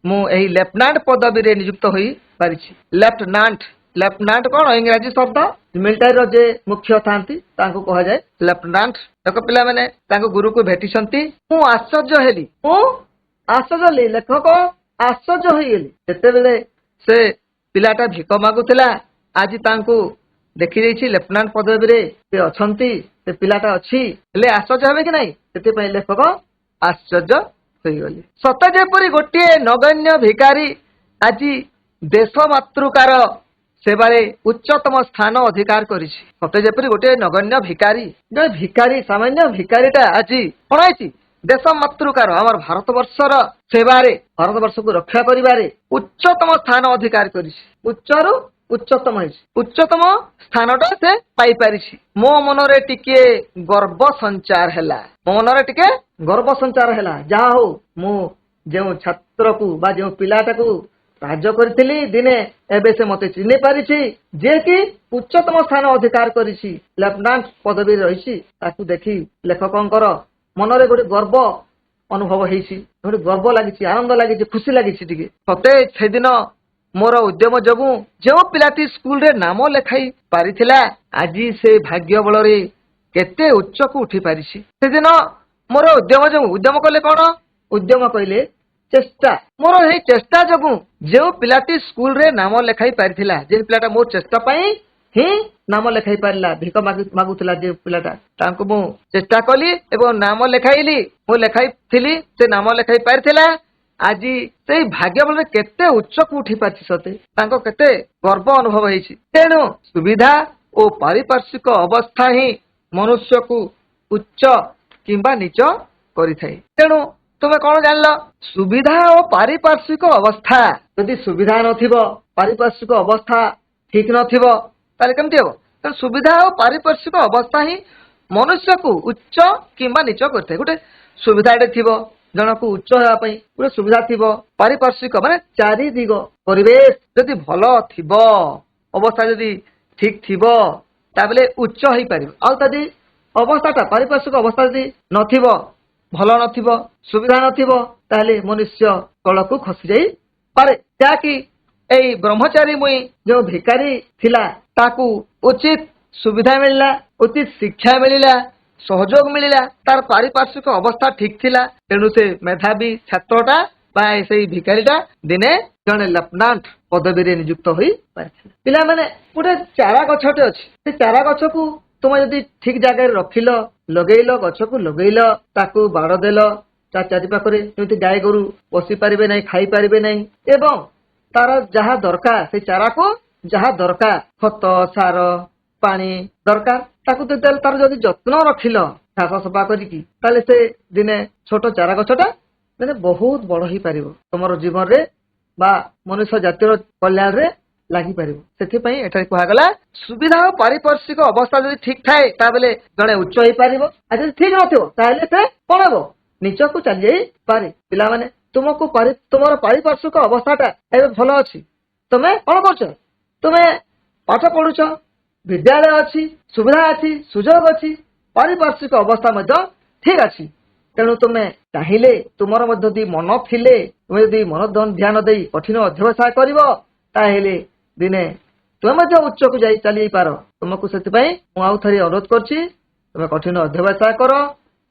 ମୁଁ ଏହି ଲେଫ୍ଟନାଣ୍ଟ ପଦବୀରେ ନିଯୁକ୍ତ ହୋଇ ପାରିଛି। ଲେଫ୍ଟନାଣ୍ଟ ଲେଫ୍ଟନାଣ୍ଟ କଣ ଇଂରାଜୀ ଶବ୍ଦ, ମିଲିଟାରୀର ଯେ ମୁଖ୍ୟ ଥାନ୍ତି ତାଙ୍କୁ କୁହାଯାଏ ଲେଫ୍ଟନାଣ୍ଟ। ଦେଖ ପିଲାମାନେ ତାଙ୍କ ଗୁରୁକୁ ଭେଟିଛନ୍ତି। ମୁଁ ଆଶ୍ଚର୍ଯ୍ୟ ହେଲି, ମୁଁ ଆଶ୍ଚର୍ଯ୍ୟ ହେଲି, ଲେଖକ ଆଶ୍ଚର୍ଯ୍ୟ ହୋଇଗଲି ଯେତେବେଳେ ସେ ପିଲାଟା ଭିକ ମାଗୁଥିଲା, ଆଜି ତାଙ୍କୁ ଦେଖିଯାଇଛି ଲେଫ୍ଟନାଣ୍ଟ ପଦବୀରେ ସେ ଅଛନ୍ତି, ସେ ପିଲାଟା ଅଛି, ହେଲେ ଆଶ୍ଚର୍ଯ୍ୟ ହେବେ କି ନାହିଁ? ସେଥିପାଇଁ ଲେଖକ ଆଶ୍ଚର୍ଯ୍ୟ ହୋଇଗଲି। ସତେ ଯେପରି ଗୋଟିଏ ନଗଣ୍ୟ ଭିକାରୀ ଆଜି ଦେଶ ମାତୃକାର ସେବାରେ ଉଚ୍ଚତମ ସ୍ଥାନ ଅଧିକାର କରିଛି। ସତେ ଯେପରି ଗୋଟିଏ ନଗଣ୍ୟ ଭିକାରୀ, ଜଣେ ଭିକାରୀ, ସାମାନ୍ୟ ଭିକାରୀଟା ଆଜି କଣ ହେଇଛି? ଦେଶ ମାତୃକାର ଆମର ଭାରତବର୍ଷର ସେବାରେ, ଭାରତବର୍ଷକୁ ରକ୍ଷା କରିବାରେ ଉଚ୍ଚତମ ସ୍ଥାନ ଅଧିକାର କରିଛି। ଉଚ୍ଚରୁ ଉଚ୍ଚତମ ହେଇଛି, ଉଚ୍ଚତମ ସ୍ଥାନଟା ସେ ପାଇପାରିଛି। ମୋ ମନରେ ଟିକେ ଗର୍ବ ସଞ୍ଚାର ହେଲା, ମୋ ମନରେ ଟିକେ ଗର୍ବ ସଞ୍ଚାର ହେଲା। ଯାହା ହଉ ମୁଁ ଯେଉଁ ଛାତ୍ରକୁ ବା ଯେଉଁ ପିଲାଟାକୁ ସାହାଯ୍ୟ କରିଥିଲି ଦିନେ, ଏବେ ସେ ମତେ ଚିହ୍ନି ପାରିଛି, ଯିଏକି ଉଚ୍ଚତମ ସ୍ଥାନ ଅଧିକାର କରିଛି, ଲେଫ୍ଟନାଣ୍ଟ ପଦବୀରେ ରହିଛି। ତାକୁ ଦେଖି ଲେଖକଙ୍କର ମନରେ ଗୋଟେ ଗର୍ବ ଅନୁଭବ ହେଇଛି, ଗୋଟେ ଗର୍ବ ଲାଗିଛି, ଆନନ୍ଦ ଲାଗିଛି, ଖୁସି ଲାଗିଛି ଟିକେ। ସତେ ସେଦିନ ମୋର ଉଦ୍ୟମ ଯୋଗୁଁ ଯେଉଁ ପିଲାଟି ସ୍କୁଲରେ ନାମ ଲେଖାଇ ପାରିଥିଲା, ଆଜି ସେ ଭାଗ୍ୟ ବଳରେ କେତେ ଉଚ୍ଚକୁ ଉଠି ପାରିଛି। ସେଦିନ ମୋର ଉଦ୍ୟମ ଯୋଗୁଁ, ଉଦ୍ୟମ କଲେ କଣ? ଉଦ୍ୟମ କହିଲେ ଚେଷ୍ଟା। ମୋର ଏହି ଚେଷ୍ଟା ଯୋଗୁଁ ଯେଉଁ ପିଲାଟି ସ୍କୁଲରେ ନାମ ଲେଖାଇ ପାରିଥିଲା, ଯେ ପିଲାଟା ମୋ ଚେଷ୍ଟା ପାଇଁ ହିଁ ନାମ ଲେଖାଇ ପାରିଲା, ଭିକ ମାଗୁଥିଲା ଯେ ପିଲାଟା, ତାଙ୍କୁ ମୁଁ ଚେଷ୍ଟା କଲି ଏବଂ ନାମ ଲେଖାଇଲି। ମୁଁ ଲେଖାଇଥିଲି, ସେ ନାମ ଲେଖାଇ ପାରିଥିଲା, ଆଜି ସେଇ ଭାଗ୍ୟ ବଳରେ କେତେ ଉଚ୍ଚକୁ ଉଠି ପାରିଛି। ସତେ ତାଙ୍କ କେତେ ଗର୍ବ ଅନୁଭବ ହେଇଛି। ତେଣୁ ସୁବିଧା ଓ ପାରିପାର୍ଶ୍ୱିକ ଅବସ୍ଥା ହିଁ ମନୁଷ୍ୟକୁ ଉଚ୍ଚ କିମ୍ବା ନିଚ କରିଥାଏ। ତେଣୁ ତୁମେ କଣ ଜାଣିଲ? ସୁବିଧା ଓ ପାରିପାର୍ଶ୍ୱିକ ଅବସ୍ଥା, ଯଦି ସୁବିଧା ନଥିବ, ପାରିପାର୍ଶ୍ୱିକ ଅବସ୍ଥା ଠିକ ନଥିବ, ତାହେଲେ କେମିତି ହବ? ତେଣୁ ସୁବିଧା ଓ ପାରିପାର୍ଶ୍ୱିକ ଅବସ୍ଥା ହିଁ ମନୁଷ୍ୟକୁ ଉଚ୍ଚ କିମ୍ବା ନିଚ କରିଥାଏ। ଗୋଟେ ସୁବିଧାଟେ ଥିବ, ଜଣକୁ ଉଚ୍ଚ ହେବା ପାଇଁ ଗୋଟେ ସୁବିଧା ଥିବ। ପାରିପାର୍ଶ୍ୱିକ ମାନେ ଚାରି ଦିଗ, ପରିବେଶ ଯଦି ଭଲ ଥିବ, ଅବସ୍ଥା ଯଦି ଠିକ ଥିବ, ତାହେଲେ ଉଚ୍ଚ ହେଇପାରିବ। ଆଉ ଯଦି ଅବସ୍ଥାଟା, ପାରିପାର୍ଶ୍ୱିକ ଅବସ୍ଥା ଯଦି ନଥିବ, ଭଲ ନଥିବ, ସୁବିଧା ନଥିବ, ତାହେଲେ ମନୁଷ୍ୟ ତଳକୁ ଖସି ଯାଇପାରେ। ଯାହାକି ଏଇ ବ୍ରହ୍ମଚାରୀ ମୁଇଁ ଯେଉଁ ଭିକାରୀ ଥିଲା, ତାକୁ ଉଚିତ ସୁବିଧା ମିଳିଲା, ଉଚିତ ଶିକ୍ଷା ମିଳିଲା, ସହଯୋଗ ମିଳିଲା, ତାର ପାରିପାର୍ଶ୍ୱିକ ଅବସ୍ଥା ଠିକ ଥିଲା। ତେଣୁ ସେ ମେଧାବୀ ଛାତ୍ରଟା ବା ସେଇ ଭିକାରୀଟା ଦିନେ ଜଣେ ଲେଫ୍ଟନାଣ୍ଟ ପଦବୀରେ ନିଯୁକ୍ତ ହୋଇ ପାରିଥିଲା। ପିଲାମାନେ, ଗୋଟେ ଚାରା ଗଛଟେ ଅଛି, ସେ ଚାରା ଗଛକୁ ତୁମେ ଯଦି ଠିକ ଜାଗାରେ ରଖିଲ, ଲଗେଇଲ, ଗଛକୁ ଲଗେଇଲ, ତାକୁ ବାଡ଼ ଦେଲ, ତା ଚାରିପାଖରେ ଯେମିତି ଗାଈ ଗୋରୁ ପଶି ପାରିବେ ନାହିଁ, ଖାଇପାରିବେ ନାହିଁ, ଏବଂ ତାର ଯାହା ଦରକାର, ସେ ଚାରାକୁ ଯାହା ଦରକାର, ଖତ, ସାର, ପାଣି ଦରକାର, ତାକୁ ତାର ଯଦି ଯତ୍ନ ରଖିଲ, ଘାସ ସଫା କରିକି, ତାହେଲେ ସେ ଦିନେ ଛୋଟ ଚାରା ଗଛଟା ମାନେ ବହୁତ ବଡ ହେଇପାରିବ, ତମର ଜୀବନରେ ବା ମନୁଷ୍ୟ ଜାତିର କଲ୍ୟାଣରେ ଲାଗିପାରିବ। ସେଥିପାଇଁ ଏଠାରେ କୁହାଗଲା, ସୁବିଧା ଓ ପାରିପାର୍ଶ୍ୱିକ ଅବସ୍ଥା ଯଦି ଠିକ ଥାଏ, ତାହେଲେ ଜଣେ ଉଚ୍ଚ ହେଇପାରିବ, ଆଉ ଯଦି ଠିକ ନଥିବ, ତାହେଲେ ସେ କଣ ହବ? ନିଚକୁ ଚାଲି ଯାଇପାରେ। ପିଲାମାନେ, ତୁମର ପାରିପାର୍ଶ୍ୱିକ ଅବସ୍ଥାଟା ଏବେ ଭଲ ଅଛି, ତମେ କଣ କରୁଛ? ତୁମେ ପାଠ ପଢୁଛ, ବିଦ୍ୟାଳୟ ଅଛି, ସୁବିଧା ଅଛି, ସୁଯୋଗ ଅଛି, ପାରିପାର୍ଶ୍ୱିକ ଅବସ୍ଥା ମଧ୍ୟ ଠିକ ଅଛି। ତେଣୁ ତୁମେ ଚାହିଁଲେ, ତୁମର ମଧ୍ୟ ଯଦି ମନ ଥିଲେ, ତୁମେ ଯଦି ମନ ଧ୍ୟାନ ଦେଇ କଠିନ ଅଧ୍ୟବସାୟ କରିବ, ତାହେଲେ ଦିନେ ତୁମେ ମଧ୍ୟ ଉଚ୍ଚକୁ ଯାଇ ଚାଲି ଯାଇପାର। ତୁମକୁ ସେଥିପାଇଁ ମୁଁ ଆଉ ଥରେ ଅନୁରୋଧ କରୁଛି, ତୁମେ କଠିନ ଅଧ୍ୟବସାୟ କର।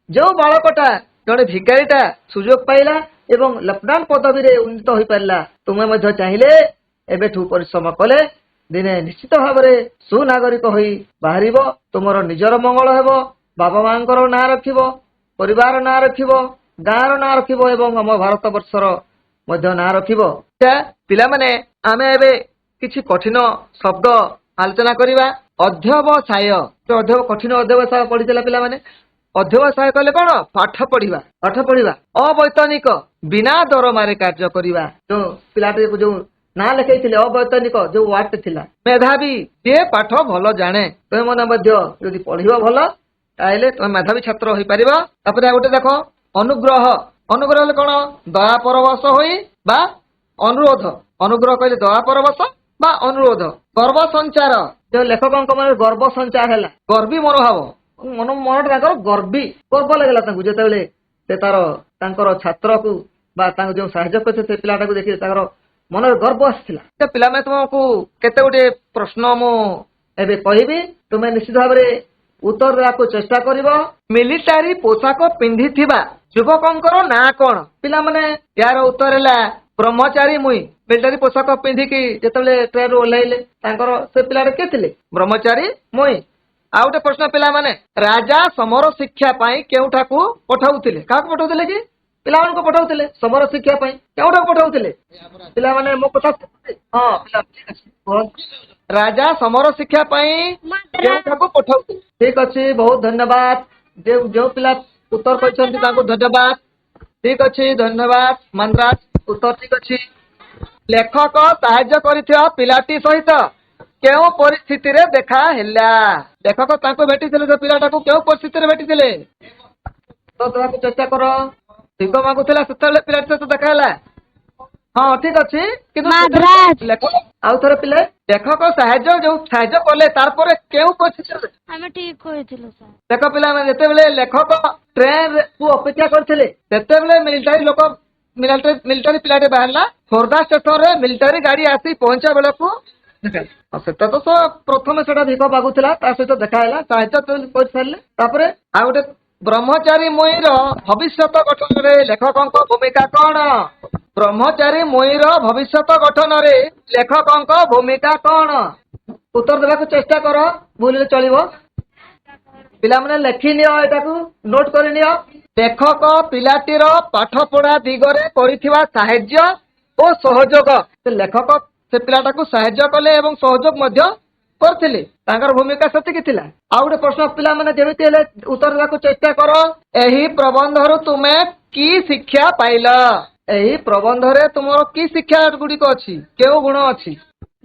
ଯେଉଁ ବାଳକଟା, ଜଣେ ଭିକାରୀଟା ସୁଯୋଗ ପାଇଲା ଏବଂ ଲେଫ୍ଟନାଣ୍ଟ ପଦବୀରେ ଉନ୍ନୀତ ହୋଇପାରିଲା, ତୁମେ ମଧ୍ୟ ଚାହିଁଲେ ଏବେଠୁ ପରିଶ୍ରମ କଲେ ଦିନେ ନିଶ୍ଚିତ ଭାବରେ ସୁନାଗରିକ ହୋଇ ବାହାରିବ। ତୁମର ନିଜର ମଙ୍ଗଳ ହେବ, ବାପା ମାଙ୍କର ନାଁ ରଖିବ, ପରିବାର ନାଁ ରଖିବ, ଗାଁର ନାଁ ରଖିବ ଏବଂ ଆମ ଭାରତ ବର୍ଷର ମଧ୍ୟ ନାଁ ରଖିବ। ପିଲାମାନେ, ଆମେ ଏବେ କିଛି କଠିନ ଶବ୍ଦ ଆଲୋଚନା କରିବା। ଅଧ୍ୟବସାୟ, କଠିନ ଅଧ୍ୟବସାୟ ପଢିଥିଲା ପିଲାମାନେ। ଅଧ୍ୟବସାୟ କଲେ କଣ? ପାଠ ପଢିବା, ପାଠ ପଢିବା। ଅବୈତନିକ, ବିନା ଦରମାରେ କାର୍ଯ୍ୟ କରିବା। ଯୋଉ ପିଲାଟିକୁ ଯୋଉ ନାଁ ଲେଖେଇଥିଲେ, ଅବୈତନିକ ଯୋଉ ୱାର୍ଡ ଥିଲା। ମେଧାବୀ, ଯିଏ ପାଠ ଭଲ ଜାଣେ। ତୁମେ ମାନେ ମଧ୍ୟ ଯଦି ପଢିବ ଭଲ, ତାହେଲେ ତୁମେ ମେଧାବୀ ଛାତ୍ର ହୋଇପାରିବ। ତାପରେ ଆଉ ଗୋଟେ ଦେଖ, ଅନୁଗ୍ରହ। ଅନୁଗ୍ରହ ହେଲେ କଣ? ଦୟା ପରବଶ ହୋଇ ବା ଅନୁରୋଧ। ଅନୁଗ୍ରହ କହିଲେ ଦୟା ପରବଶ ବା ଅନୁରୋଧ। ଗର୍ବ ସଞ୍ଚାର, ଯୋଉ ଲେଖକଙ୍କ ମନରେ ଗର୍ବ ସଞ୍ଚାର ହେଲା, ଗର୍ବୀ ମନୋଭାବ, ମନଟା ତାଙ୍କର ଗର୍ବ ଲାଗିଲା ତାଙ୍କୁ, ଯେତେବେଳେ ସେ ତାଙ୍କର ଛାତ୍ରକୁ ବା ତାଙ୍କୁ ଯେଉଁ ସାହାଯ୍ୟ କରିଥିଲେ ସେ ପିଲାଟାକୁ ଦେଖି ତାଙ୍କର ମନରେ ଗର୍ବ ଆସିଥିଲା। ସେ ପିଲାମାନେ ତୁମକୁ କେତେ ଗୋଟିଏ ପ୍ରଶ୍ନ ମୁଁ ଏବେ କହିବି, ତୁମେ ନିଶ୍ଚିତ ଭାବରେ ଉତ୍ତର ଦେବାକୁ ଚେଷ୍ଟା କରିବ। ମିଲିଟାରୀ ପୋଷାକ ପିନ୍ଧିଥିବା ଯୁବକଙ୍କର ନାଁ କଣ? ପିଲାମାନେ ଏହାର ଉତ୍ତର ହେଲା ବ୍ରହ୍ମଚାରୀ ମୁଇଁ। ମିଲିଟାରୀ ପୋଷାକ ପିନ୍ଧିକି ଯେତେବେଳେ ଟ୍ରେନରୁ ଓହ୍ଲାଇଲେ ତାଙ୍କର ସେ ପିଲାଟା କିଏ ଥିଲେ? ବ୍ରହ୍ମଚାରୀ ମୁଇଁ। ଆଉ ଗୋଟେ ପ୍ରଶ୍ନ ପିଲାମାନେ, ରାଜା ସମର ଶିକ୍ଷା ପାଇଁ କେଉଁଠାକୁ ପଠାଉଥିଲେ? କାହାକୁ ପଠାଉଥିଲେ କି? ପିଲାମାନଙ୍କୁ ପଠାଉଥିଲେ ସମର ଶିକ୍ଷା ପାଇଁ। କେଉଁଠାକୁ ପଠାଉଥିଲେ? ପିଲାମାନେ ମୋ କଥା ହଁ ପିଲା ଠିକ ଅଛି କୁହନ୍ତୁ। ରାଜା ସମର ଶିକ୍ଷା ପାଇଁ କେଉଁଠାକୁ ପଠାଉଥିଲେ? ଠିକ ଅଛି, ବହୁତ ଧନ୍ୟବାଦ। ଯେଉଁ ପିଲା ଉତ୍ତର କହିଛନ୍ତି ତାଙ୍କୁ ଧନ୍ୟବାଦ। ଠିକ ଅଛି, ଧନ୍ୟବାଦ ମାନ୍ଦ୍ରାଜ, ଉତ୍ତର ଠିକ ଅଛି। ଲେଖକ ସାହାଯ୍ୟ କରିଥିବା ପିଲାଟି ସହିତ କେଉଁ ପରିସ୍ଥିତିରେ ଦେଖା ହେଲା? ଲେଖକ ତାଙ୍କୁ ଭେଟିଥିଲେ, ସେ ପିଲାଟାକୁ କେଉଁ ପରିସ୍ଥିତିରେ ଭେଟିଥିଲେ? ତ ଦେବାକୁ ଚେଷ୍ଟା କର। ଭିକ ମାଗୁଥିଲା ସେତେବେଳେ ପିଲାଟି ସହିତ ଦେଖା ହେଲା। ହଁ ଠିକ ଅଛି, କିନ୍ତୁ ଲେଖକ ଆଉ ଥରେ ପିଲେ ଲେଖକ ଯୋଉ ସାହାଯ୍ୟ କଲେ ତାପରେ କେଉଁ ପରିସ୍ଥିତିରେ? ଆମେ ଠିକ କହିଥିଲୁ ସାର୍। ଦେଖ ପିଲାମାନେ, ଯେତେବେଳେ ଲେଖକ ଟ୍ରେନ କୁ ଅପେକ୍ଷା କରିଥିଲେ ସେତେବେଳେ ମିଲିଟାରୀ ପିଲାଟେ ବାହାରିଲା। ଖୋର୍ଦ୍ଧା ଷ୍ଟେସନରେ ମିଲିଟାରୀ ଗାଡି ଆସି ପହଞ୍ଚିବା ବେଳକୁ ସେଟା ତ ପ୍ରଥମେ ସେଟା ଭିକ ମାଗୁଥିଲା, ତା ସହିତ ଦେଖା ହେଲା, ସାହାଯ୍ୟ କରିସାରିଲେ। ତାପରେ ଆଉ ଗୋଟେ ବ୍ରହ୍ମଚାରୀ ମୁଇଁର ଭବିଷ୍ୟତ ଗଠନରେ ଲେଖକଙ୍କ ଭୂମିକା କଣ? ବ୍ରହ୍ମଚାରୀ ମୁଇଁର ଭବିଷ୍ୟତ ଗଠନରେ ଲେଖକଙ୍କ ଭୂମିକା କଣ? ଉତ୍ତର ଦେବାକୁ ଚେଷ୍ଟା କର, ଭୁଲରେ ଚଳିବ। ପିଲାମାନେ ଲେଖିନିଅ, ଏଟାକୁ ନୋଟ କରିନିଅ। ଲେଖକ ପିଲାଟିର ପାଠ ପଢା ଦିଗରେ କରିଥିବା ସାହାଯ୍ୟ ଓ ସହଯୋଗ। ଲେଖକ ସେ ପିଲାଟାକୁ ସାହାଯ୍ୟ କଲେ ଏବଂ ସହଯୋଗ ମଧ୍ୟ କରିଥିଲେ, ତାଙ୍କର ଭୂମିକା ସେତିକି ଥିଲା। ଆଉ ଗୋଟେ ପ୍ରଶ୍ନ ପିଲାମାନେ ଯେମିତି ହେଲେ ଉତ୍ତର ଦେବାକୁ ଚେଷ୍ଟା କର। ଏହି ପ୍ରବନ୍ଧରୁ ତୁମେ କି ଶିକ୍ଷା ପାଇଲ? ଏହି ପ୍ରବନ୍ଧରେ ତୁମର କି ଶିକ୍ଷା ଗୁଡିକ ଅଛି? କେଉଁ ଗୁଣ ଅଛି?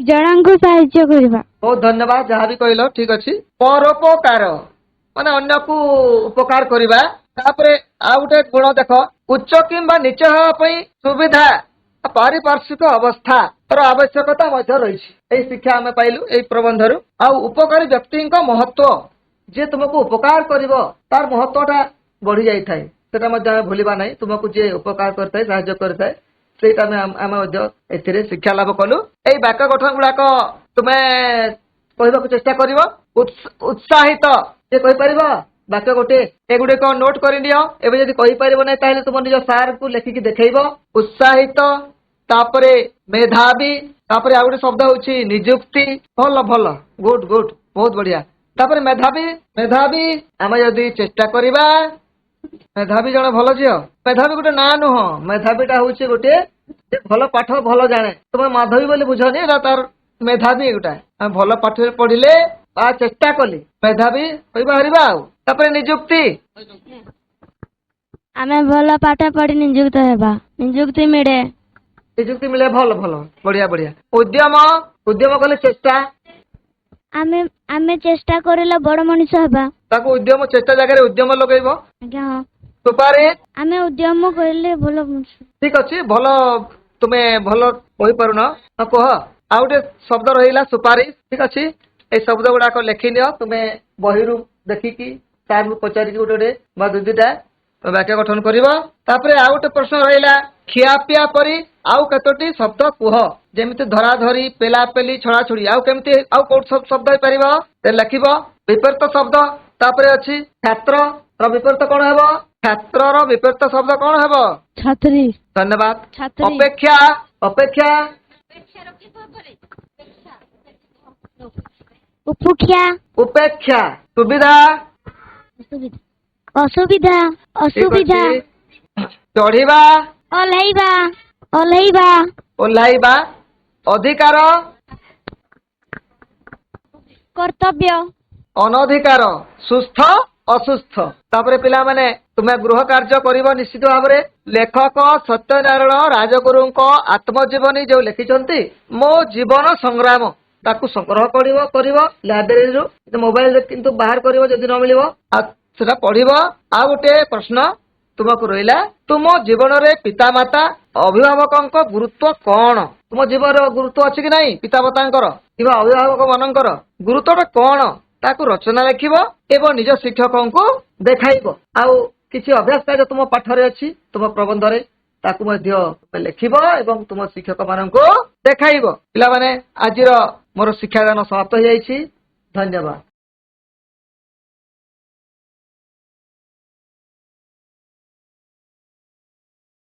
ଜଣଙ୍କୁ ସାହାଯ୍ୟ କରିବା। ବହୁତ ଧନ୍ୟବାଦ, ଯାହା ବି କହିଲ ଠିକ ଅଛି। ପରୋପକାର ମାନେ ଅନ୍ୟକୁ ଉପକାର କରିବା। ତାପରେ ଆଉ ଗୋଟେ ଗୁଣ ଦେଖ, ଉଚ୍ଚ କିମ୍ବା ନିଚ ହେବା ପାଇଁ ସୁବିଧା ପାରିପାର୍ଶ୍ୱିକ ଅବସ୍ଥାର ଆବଶ୍ୟକତା ମଧ୍ୟ ରହିଛି। ଏହି ଶିକ୍ଷା ଆମେ ପାଇଲୁ ଏହି ପ୍ରବନ୍ଧରୁ। ଆଉ ଉପକାରୀ ବ୍ୟକ୍ତିଙ୍କ ମହତ୍ଵ, ଯିଏ ତୁମକୁ ଉପକାର କରିବ ତାର ମହତ୍ଵଟା ବଢି ଯାଇଥାଏ, ସେଟା ମଧ୍ୟ ଆମେ ଭୁଲିବା ନାହିଁ। ତୁମକୁ ଯିଏ ଉପକାର କରିଥାଏ, ସାହାଯ୍ୟ କରିଥାଏ, ସେଇଟା ଆମେ ମଧ୍ୟ ଏଥିରେ ଶିକ୍ଷା ଲାଭ କଲୁ। ଏଇ ବାକ୍ୟ ଗଠନ ଗୁଡାକ ତୁମେ କହିବାକୁ ଚେଷ୍ଟା କରିବ। ଉତ୍ସାହିତ ଯିଏ କହିପାରିବ ବାକ୍ୟ ଗୋଟେ, ଏଗୁଡିକ ନୋଟ କରିନିଅ। ଏବେ ଯଦି କହିପାରିବ ନାହିଁ ତାହେଲେ ତୁମ ନିଜ ସାର୍କୁ ଲେଖିକି ଦେଖେଇବ। ଉତ୍ସାହିତ, ତାପରେ ମେଧାବୀ, ତାପରେ ଆଉ ଗୋଟେ ଶବ୍ଦ ହଉଛି ନିଯୁକ୍ତି। ଭଲ ଭଲ, ଗୁଡ ଗୁଡ, ବହୁତ ବଢିଆ। ତାପରେ ମେଧାବୀ ଆମେ ଯଦି ଚେଷ୍ଟା କରିବା, ମେଧାବୀ ଜଣେ ଭଲ ଝିଅ। ମେଧାବୀ ଗୋଟେ ନାଁ ନୁହଁ, ମେଧାବୀଟା ହଉଛି ଗୋଟେ ଭଲ ପାଠ ଭଲ ଜାଣେ। ତୁମେ ମାଧବୀ ବୋଲି ବୁଝନି, ଏଟା ତାର ମେଧାବୀ ଏଗୁଟା। ଆମେ ଭଲ ପାଠ ପଢିଲେ ବା ଚେଷ୍ଟା କଲେ ମେଧାବୀ କହିପାରିବା। ଆଉ ତାପରେ ନିଯୁକ୍ତି, ଆମେ ଭଲ ପାଠ ପଢି ନିଯୁକ୍ତ ହେବା, ନିଯୁକ୍ତି ମିଳେ। ନିଯୁକ୍ତି ମିଳେ, ଭଲ ଭଲ, ବଢିଆ ବଢିଆ। ଉଦ୍ୟମ କଲେ ଚେଷ୍ଟା। ଆମେ ଚେଷ୍ଟା କରିଲେ ବଡ ମଣିଷ ହେବା। ତାକୁ ଉଦ୍ୟମ, ଚେଷ୍ଟା ଜାଗାରେ ଉଦ୍ୟମ ଲଗେଇବ। ଆଜ୍ଞା ହଁ। ସୁପାରିଶ, ଆମେ ଉଦ୍ୟମ କରିଲେ ଭଲ ମଣିଷ। ଠିକ ଅଛି, ଭଲ। ତୁମେ ଭଲ କହିପାରୁନ, କୁହ। ଆଉ ଗୋଟେ ଶବ୍ଦ ରହିଲା ସୁପାରିଶ। ଠିକ ଅଛି, ଏଇ ଶବ୍ଦ ଗୁଡାକ ଲେଖିନିଅ। ତୁମେ ବହିରୁ ଦେଖିକି ସାର୍ଙ୍କୁ ପଚାରିକି ଗୋଟେ ବା ଦୁଇଟା ବାକ୍ୟ ଗଠନ କରିବ। ତାପରେ ଆଉ ଗୋଟେ ପ୍ରଶ୍ନ ରହିଲା, ଖିଆପିଆ ପରି ଆଉ କେତୋଟି ଶବ୍ଦ କୁହ। ଯେମିତି ଧରାଧରି, ପେଲାପେଲି, ଛଣାଛୁଡ଼ି। ଆଉ କେମିତି, ଆଉ କୋଉଠି ଶବ୍ଦ ହେଇପାରିବ ଲେଖିବ। ବିପରୀତ ଶବ୍ଦ ତାପରେ ଅଛି ଛାତ୍ରର ବିପରୀତ କଣ ହେବ? ଛାତ୍ରର ବିପରୀତ ଶବ୍ଦ କଣ ହେବ? ଛାତ୍ରୀ। ଧନ୍ୟବାଦ। ଛାତ୍ରୀ। ଅପେକ୍ଷା ଉପେକ୍ଷା। ଉପେକ୍ଷା। ସୁବିଧା ଅସୁବିଧା। ଚଢିବା, ଓହ୍ଲାଇବା। ଅଧିକାର, କର୍ତ୍ତବ୍ୟ। ଅନଧିକାର, ସୁସ୍ଥ, ଅସୁସ୍ଥ। ତାପରେ ପିଲାମାନେ ତୁମେ ଗୃହ କାର୍ଯ୍ୟ କରିବ ନିଶ୍ଚିତ ଭାବରେ। ଲେଖକ ସତ୍ୟନାରାୟଣ ରାଜଗୁରୁଙ୍କ ଆତ୍ମଜୀବନୀ ଯୋଉ ଲେଖିଛନ୍ତି, ମୋ ଜୀବନ ସଂଗ୍ରାମ, ତାକୁ ସଂଗ୍ରହ କରିବ ଲାଇବ୍ରେରୀରୁ। ମୋବାଇଲରେ କିନ୍ତୁ ବାହାର କରିବ ଯଦି ନ ମିଳିବ, ଆଉ ସେଟା ପଢିବ। ଆଉ ଗୋଟେ ପ୍ରଶ୍ନ ତୁମକୁ ରହିଲା, ତୁମ ଜୀବନରେ ପିତାମାତା ଅଭିଭାବକଙ୍କ ଗୁରୁତ୍ୱ କଣ? ତୁମ ଜୀବନର ଗୁରୁତ୍ୱ ଅଛି କି ନାହିଁ? ପିତାମାତାଙ୍କର କିମ୍ବା ଅଭିଭାବକ ମାନଙ୍କର ଗୁରୁତ୍ୱଟା କଣ? ତାକୁ ରଚନା ଲେଖିବ ଏବଂ ନିଜ ଶିକ୍ଷକଙ୍କୁ ଦେଖାଇବ। ଆଉ କିଛି ଅଭ୍ୟାସ କାର୍ଯ୍ୟ ତୁମ ପାଠରେ ଅଛି, ତୁମ ପ୍ରବନ୍ଧରେ ତାକୁ ମଧ୍ୟ ତୁମେ ଲେଖିବ ଏବଂ ତୁମ ଶିକ୍ଷକମାନଙ୍କୁ ଦେଖାଇବ। ପିଲାମାନେ, ଆଜିର ମୋର ଶିକ୍ଷାଦାନ ସମାପ୍ତ ହୋଇଯାଇଛି। ଧନ୍ୟବାଦ।